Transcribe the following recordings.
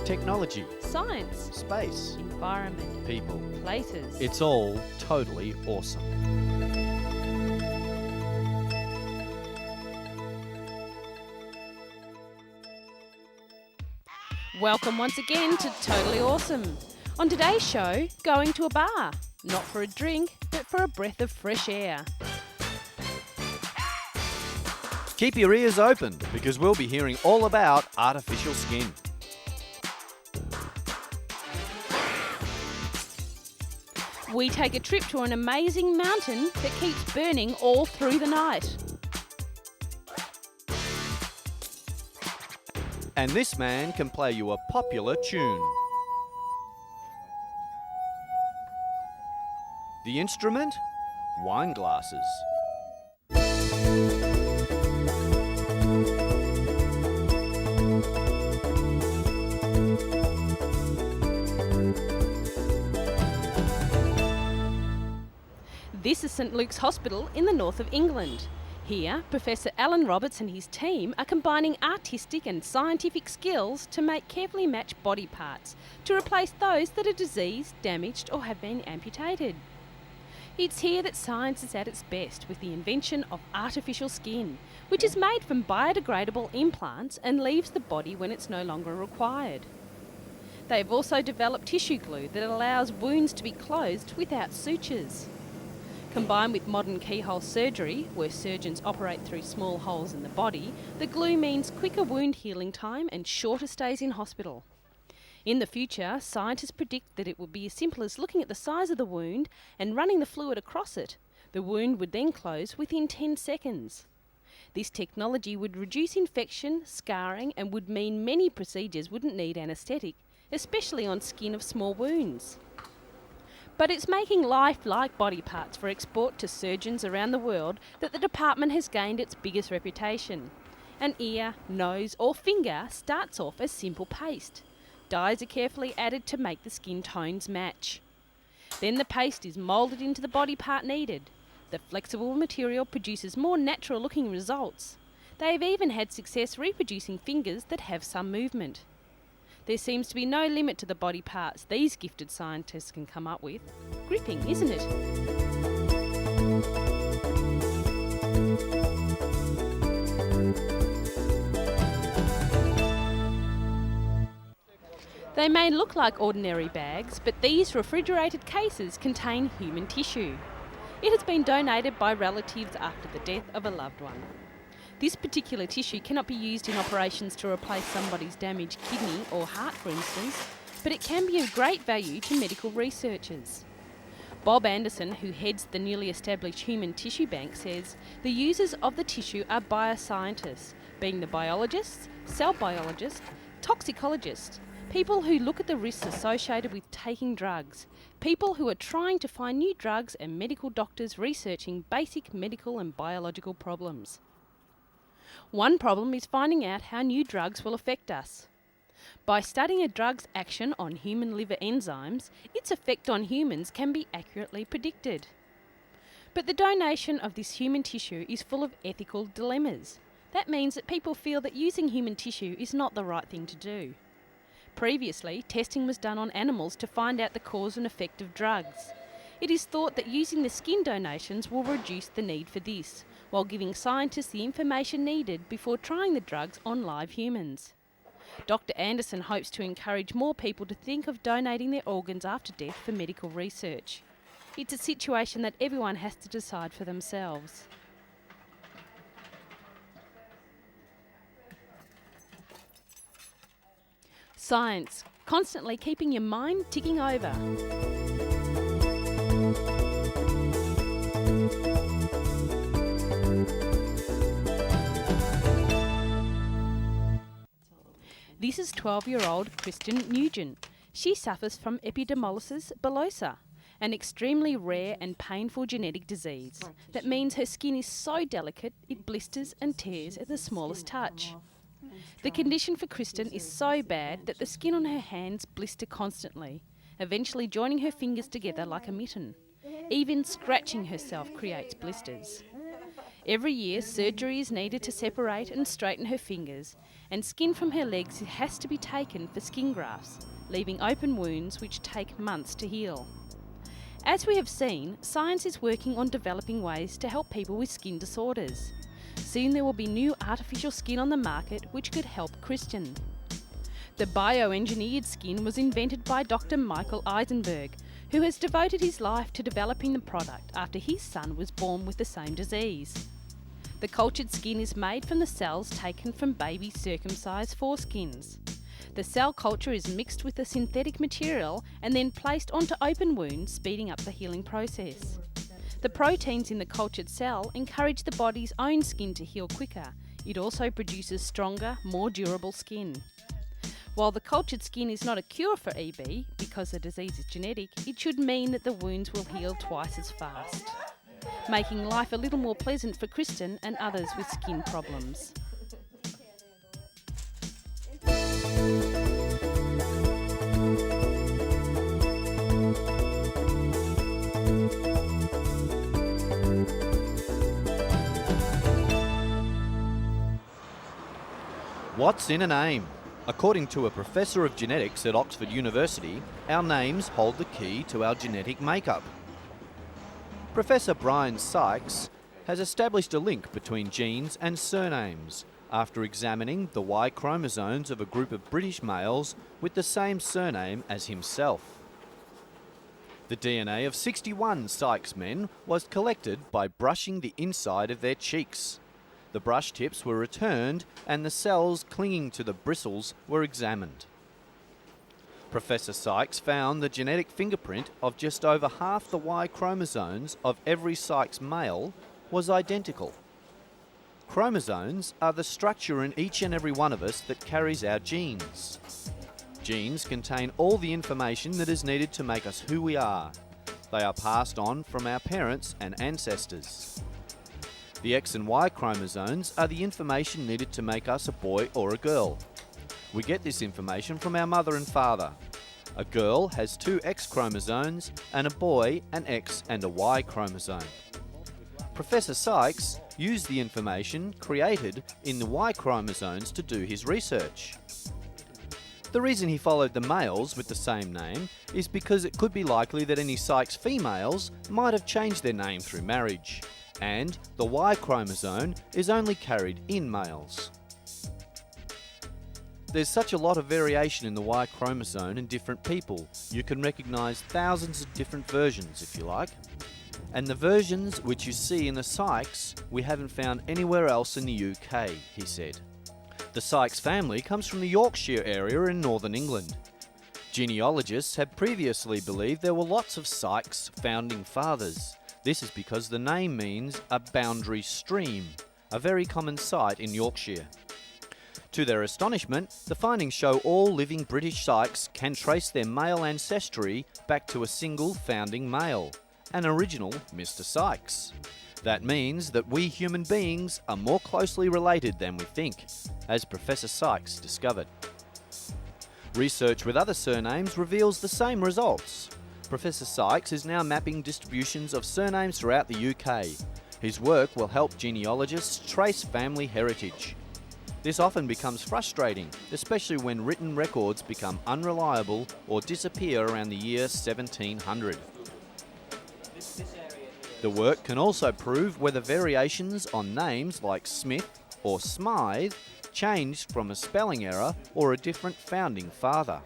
Technology, science, space, environment, people. places. It's all totally awesome. Welcome once again to Totally Awesome. On today's show, going to a bar. Not for a drink, but for a breath of fresh air. Keep your ears open because we'll be hearing all about artificial skin. We take a trip to an amazing mountain that keeps burning all through the night. And this man can play you a popular tune. The instrument? Wine glasses. This is St Luke's Hospital in the north of England. Here, Professor Alan Roberts and his team are combining artistic and scientific skills to make carefully matched body parts to replace those that are diseased, damaged or have been amputated. It's here that science is at its best with the invention of artificial skin, which is made from biodegradable implants and leaves the body when it's no longer required. They've also developed tissue glue that allows wounds to be closed without sutures. Combined with modern keyhole surgery, where surgeons operate through small holes in the body, the glue means quicker wound healing time and shorter stays in hospital. In the future, scientists predict that it will be as simple as looking at the size of the wound and running the fluid across it. The wound would then close within 10 seconds. This technology would reduce infection, scarring, and would mean many procedures wouldn't need anaesthetic, especially on skin of small wounds. But it's making lifelike body parts for export to surgeons around the world that the department has gained its biggest reputation. An ear, nose or finger starts off as simple paste. Dyes are carefully added to make the skin tones match. Then the paste is moulded into the body part needed. The flexible material produces more natural looking results. They have even had success reproducing fingers that have some movement. There seems to be no limit to the body parts these gifted scientists can come up with. Gripping, isn't it? They may look like ordinary bags, but these refrigerated cases contain human tissue. It has been donated by relatives after the death of a loved one. This particular tissue cannot be used in operations to replace somebody's damaged kidney or heart, for instance, but it can be of great value to medical researchers. Bob Anderson, who heads the newly established Human Tissue Bank, says the users of the tissue are bioscientists, being the biologists, cell biologists, toxicologists, people who look at the risks associated with taking drugs, people who are trying to find new drugs, and medical doctors researching basic medical and biological problems. One problem is finding out how new drugs will affect us. By studying a drug's action on human liver enzymes, its effect on humans can be accurately predicted. But the donation of this human tissue is full of ethical dilemmas. That means that people feel that using human tissue is not the right thing to do. Previously, testing was done on animals to find out the cause and effect of drugs. It is thought that using the skin donations will reduce the need for this, while giving scientists the information needed before trying the drugs on live humans. Dr. Anderson hopes to encourage more people to think of donating their organs after death for medical research. It's a situation that everyone has to decide for themselves. Science, constantly keeping your mind ticking over. This is 12-year-old Kristen Nugent. She suffers from epidermolysis bullosa, an extremely rare and painful genetic disease. That means her skin is so delicate it blisters and tears at the smallest touch. The condition for Kristen is so bad that the skin on her hands blister constantly, eventually joining her fingers together like a mitten. Even scratching herself creates blisters. Every year, surgery is needed to separate and straighten her fingers, and skin from her legs has to be taken for skin grafts, leaving open wounds which take months to heal. As we have seen, science is working on developing ways to help people with skin disorders. Soon there will be new artificial skin on the market which could help Christian. The bioengineered skin was invented by Dr. Michael Eisenberg, who has devoted his life to developing the product after his son was born with the same disease. The cultured skin is made from the cells taken from baby circumcised foreskins. The cell culture is mixed with the synthetic material and then placed onto open wounds, speeding up the healing process. The proteins in the cultured cell encourage the body's own skin to heal quicker. It also produces stronger, more durable skin. While the cultured skin is not a cure for EB, because the disease is genetic, it should mean that the wounds will heal twice as fast, making life a little more pleasant for Kristen and others with skin problems. What's in a name? According to a professor of genetics at Oxford University, our names hold the key to our genetic makeup. Professor Brian Sykes has established a link between genes and surnames after examining the Y chromosomes of a group of British males with the same surname as himself. The DNA of 61 Sykes men was collected by brushing the inside of their cheeks. The brush tips were returned and the cells clinging to the bristles were examined. Professor Sykes found the genetic fingerprint of just over half the Y chromosomes of every Sykes male was identical. Chromosomes are the structure in each and every one of us that carries our genes. Genes contain all the information that is needed to make us who we are. They are passed on from our parents and ancestors. The X and Y chromosomes are the information needed to make us a boy or a girl. We get this information from our mother and father. A girl has 2 X chromosomes and a boy an X and a Y chromosome. Professor Sykes used the information created in the Y chromosomes to do his research. The reason he followed the males with the same name is because it could be likely that any Sykes females might have changed their name through marriage, and the Y chromosome is only carried in males. There's such a lot of variation in the Y chromosome in different people. You can recognise thousands of different versions if you like. And the versions which you see in the Sykes we haven't found anywhere else in the UK, he said. The Sykes family comes from the Yorkshire area in northern England. Genealogists had previously believed there were lots of Sykes founding fathers. This is because the name means a boundary stream, a very common sight in Yorkshire. To their astonishment, the findings show all living British Sykes can trace their male ancestry back to a single founding male, an original Mr. Sykes. That means that we human beings are more closely related than we think, as Professor Sykes discovered. Research with other surnames reveals the same results. Professor Sykes is now mapping distributions of surnames throughout the UK. His work will help genealogists trace family heritage. This often becomes frustrating, especially when written records become unreliable or disappear around the year 1700. The work can also prove whether variations on names like Smith or Smythe changed from a spelling error or a different founding father.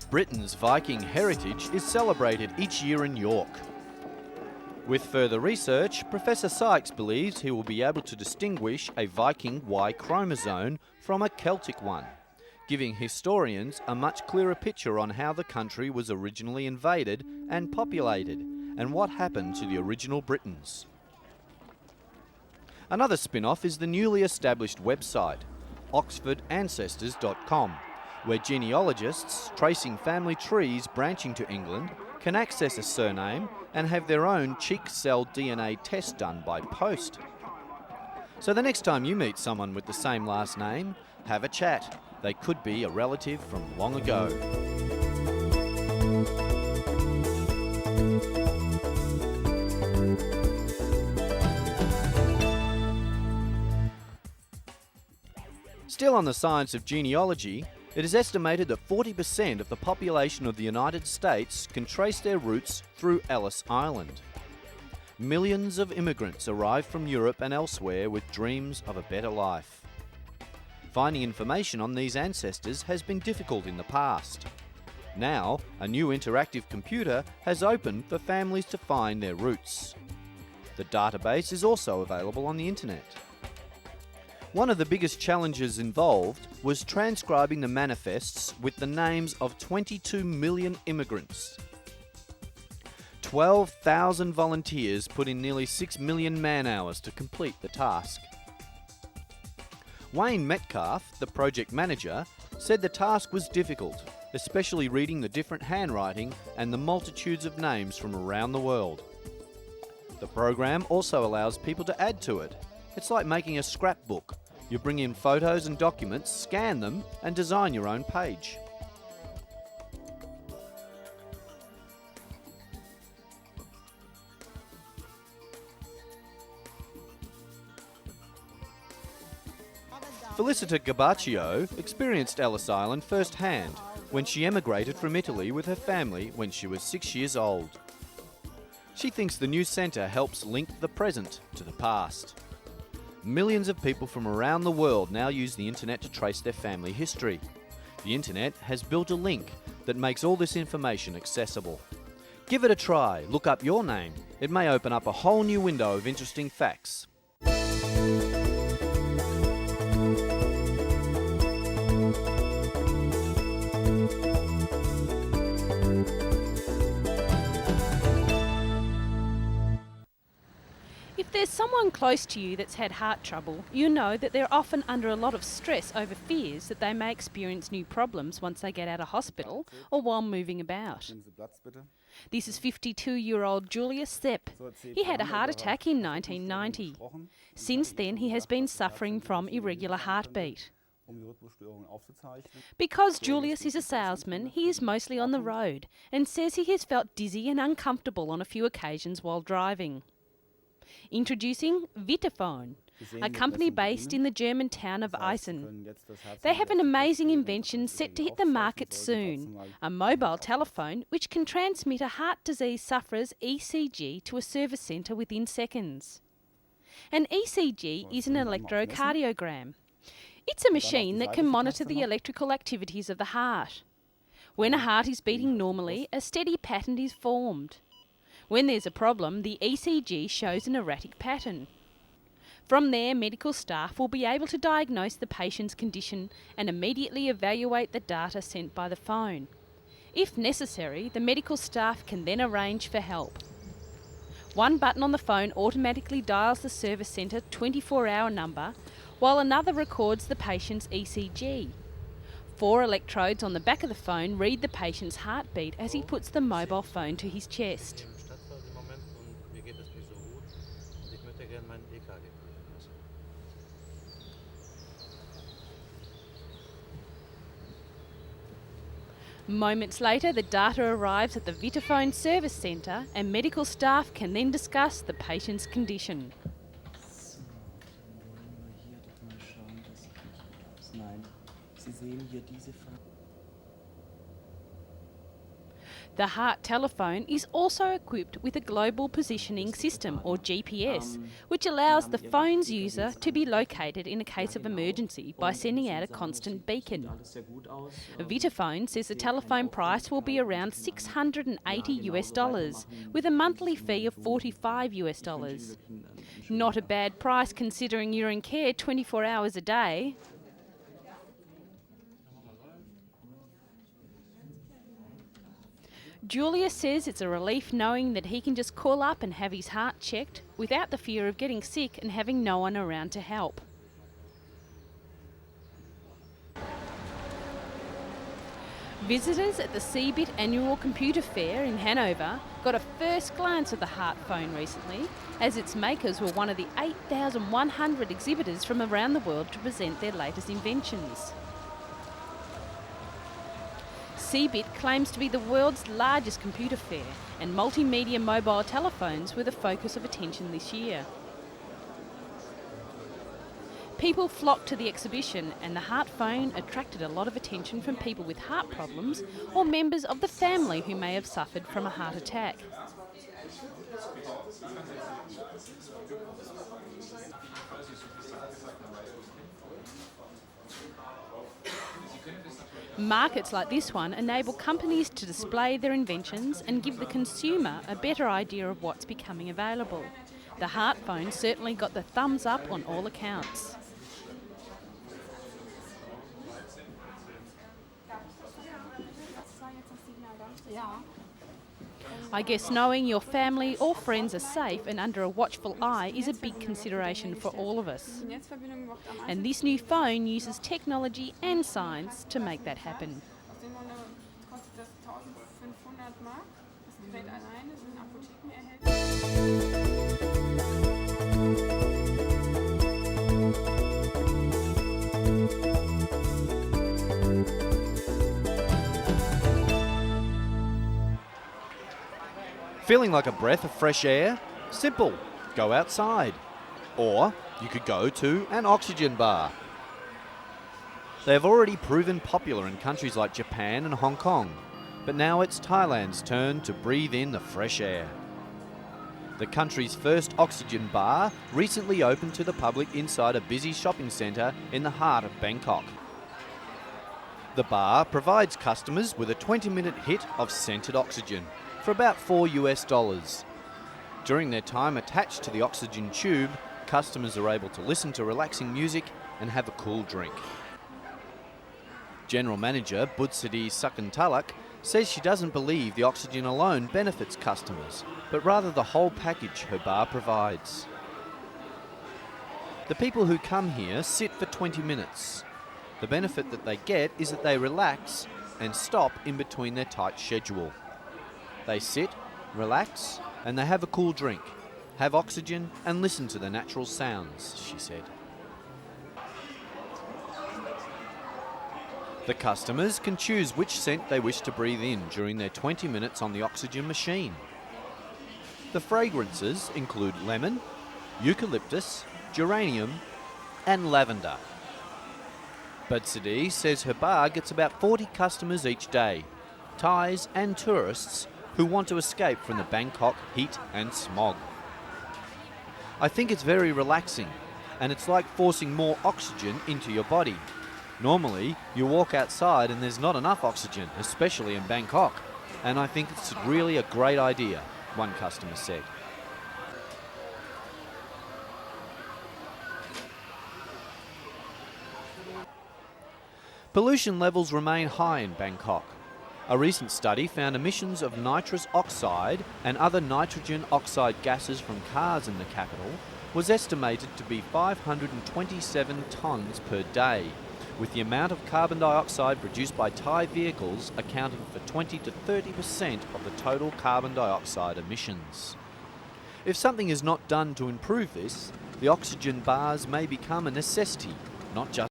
Britain's Viking heritage is celebrated each year in York. With further research, Professor Sykes believes he will be able to distinguish a Viking Y chromosome from a Celtic one, giving historians a much clearer picture on how the country was originally invaded and populated, and what happened to the original Britons. Another spin-off is the newly established website, oxfordancestors.com, where genealogists tracing family trees branching to England can access a surname and have their own cheek cell DNA test done by post. So the next time you meet someone with the same last name, have a chat. They could be a relative from long ago. Still on the science of genealogy, it is estimated that 40% of the population of the United States can trace their roots through Ellis Island. Millions of immigrants arrive from Europe and elsewhere with dreams of a better life. Finding information on these ancestors has been difficult in the past. Now, a new interactive computer has opened for families to find their roots. The database is also available on the internet. One of the biggest challenges involved was transcribing the manifests with the names of 22 million immigrants. 12,000 volunteers put in nearly 6 million man-hours to complete the task. Wayne Metcalf, the project manager, said the task was difficult, especially reading the different handwriting and the multitudes of names from around the world. The program also allows people to add to it. It's like making a scrapbook. You bring in photos and documents, scan them, and design your own page. Felicita Gabaccio experienced Ellis Island firsthand when she emigrated from Italy with her family when she was 6 years old. She thinks the new centre helps link the present to the past. Millions of people from around the world now use the internet to trace their family history. The internet has built a link that makes all this information accessible. Give it a try, look up your name. It may open up a whole new window of interesting facts. If there's someone close to you that's had heart trouble, you know that they're often under a lot of stress over fears that they may experience new problems once they get out of hospital or while moving about. This is 52-year-old Julius Sepp. He had a heart attack in 1990. Since then, he has been suffering from irregular heartbeat. Because Julius is a salesman, he is mostly on the road and says he has felt dizzy and uncomfortable on a few occasions while driving. Introducing Vitaphone, a company based in the German town of Eisen. They have an amazing invention set to hit the market soon, a mobile telephone which can transmit a heart disease sufferer's ECG to a service centre within seconds. An ECG is an electrocardiogram. It's a machine that can monitor the electrical activities of the heart. When a heart is beating normally, a steady pattern is formed. When there's a problem, the ECG shows an erratic pattern. From there, medical staff will be able to diagnose the patient's condition and immediately evaluate the data sent by the phone. If necessary, the medical staff can then arrange for help. One button on the phone automatically dials the service centre 24-hour number, while another records the patient's ECG. 4 electrodes on the back of the phone read the patient's heartbeat as he puts the mobile phone to his chest. Moments later, the data arrives at the Vitaphone service centre and medical staff can then discuss the patient's condition. The heart telephone is also equipped with a global positioning system, or GPS, which allows the phone's user to be located in a case of emergency by sending out a constant beacon. Vitaphone says the telephone price will be around $680 with a monthly fee of $45. Not a bad price considering you're in care 24 hours a day. Julius says it's a relief knowing that he can just call up and have his heart checked without the fear of getting sick and having no one around to help. Visitors at the CeBIT annual computer fair in Hanover got a first glance at the Heart phone recently, as its makers were one of the 8,100 exhibitors from around the world to present their latest inventions. CeBIT claims to be the world's largest computer fair, and multimedia mobile telephones were the focus of attention this year. People flocked to the exhibition, and the Heart phone attracted a lot of attention from people with heart problems or members of the family who may have suffered from a heart attack. Markets like this one enable companies to display their inventions and give the consumer a better idea of what's becoming available. The Heart phone certainly got the thumbs up on all accounts. I guess knowing your family or friends are safe and under a watchful eye is a big consideration for all of us. And this new phone uses technology and science to make that happen. Feeling like a breath of fresh air? Simple. Go outside. Or you could go to an oxygen bar. They have already proven popular in countries like Japan and Hong Kong, but now it's Thailand's turn to breathe in the fresh air. The country's first oxygen bar recently opened to the public inside a busy shopping centre in the heart of Bangkok. The bar provides customers with a 20-minute hit of scented oxygen for about $4. During their time attached to the oxygen tube, customers are able to listen to relaxing music and have a cool drink. General Manager Budsidi Sakantalak says she doesn't believe the oxygen alone benefits customers, but rather the whole package her bar provides. The people who come here sit for 20 minutes. The benefit that they get is that they relax and stop in between their tight schedule. They sit, relax, and they have a cool drink, have oxygen, and listen to the natural sounds, she said. The customers can choose which scent they wish to breathe in during their 20 minutes on the oxygen machine. The fragrances include lemon, eucalyptus, geranium, and lavender. Budsidi says her bar gets about 40 customers each day, Thais and tourists who want to escape from the Bangkok heat and smog. I think it's very relaxing, and it's like forcing more oxygen into your body. Normally, you walk outside and there's not enough oxygen, especially in Bangkok, and I think it's really a great idea, one customer said. Pollution levels remain high in Bangkok. A recent study found emissions of nitrous oxide and other nitrogen oxide gases from cars in the capital was estimated to be 527 tonnes per day, with the amount of carbon dioxide produced by Thai vehicles accounting for 20 to 30% of the total carbon dioxide emissions. If something is not done to improve this, the oxygen bars may become a necessity, not just